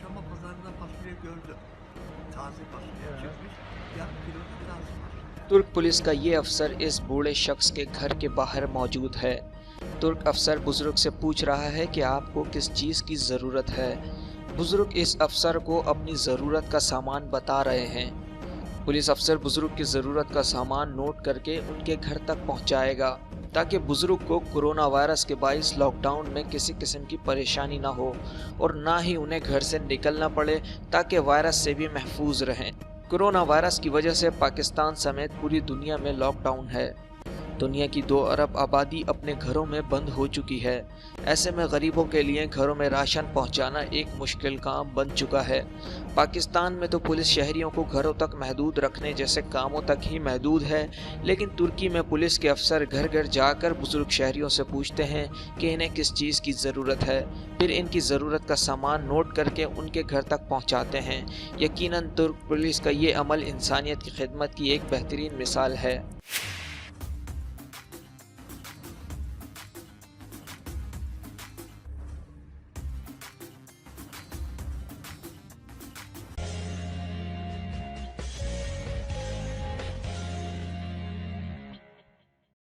Çarşamba pazarında fasulye gördüm. Taze fasulye çıkmış. Yarım kilo da taze fasulye. तुर्क police का ये अफसर इस बूढ़े शख्स के घर के बाहर मौजूद है। तुर्क अफसर बुजुर्ग से पूछ रहा है कि आपको किस चीज़ की ज़रूरत है। बुजुर्ग इस अफसर को अपनी ज़रूरत का सामान बता रहे हैं। पुलिस अफसर बुजुर्ग की ज़रूरत का सामान नोट करके उनके घर तक पहुंचाएगा ताकि बुजुर्ग को कोरोना वायरस के बाइस लॉकडाउन में किसी किस्म की परेशानी ना हो और ना ही उन्हें घर से निकलना पड़े ताकि वायरस से भी महफूज रहें। कोरोना वायरस की वजह से पाकिस्तान समेत पूरी दुनिया में लॉकडाउन है। दुनिया की 2 अरब आबादी अपने घरों में बंद हो चुकी है। ऐसे में गरीबों के लिए घरों में राशन पहुंचाना एक मुश्किल काम बन चुका है। पाकिस्तान में तो पुलिस शहरियों को घरों तक महदूद रखने जैसे कामों तक ही महदूद है, लेकिन तुर्की में पुलिस के अफसर घर घर जाकर बुजुर्ग शहरियों से पूछते हैं कि इन्हें किस चीज़ की ज़रूरत है, फिर इनकी ज़रूरत का सामान नोट करके उनके घर तक पहुँचाते हैं। यकीनन तुर्क पुलिस का ये अमल इंसानियत की खिदमत की एक बेहतरीन मिसाल है।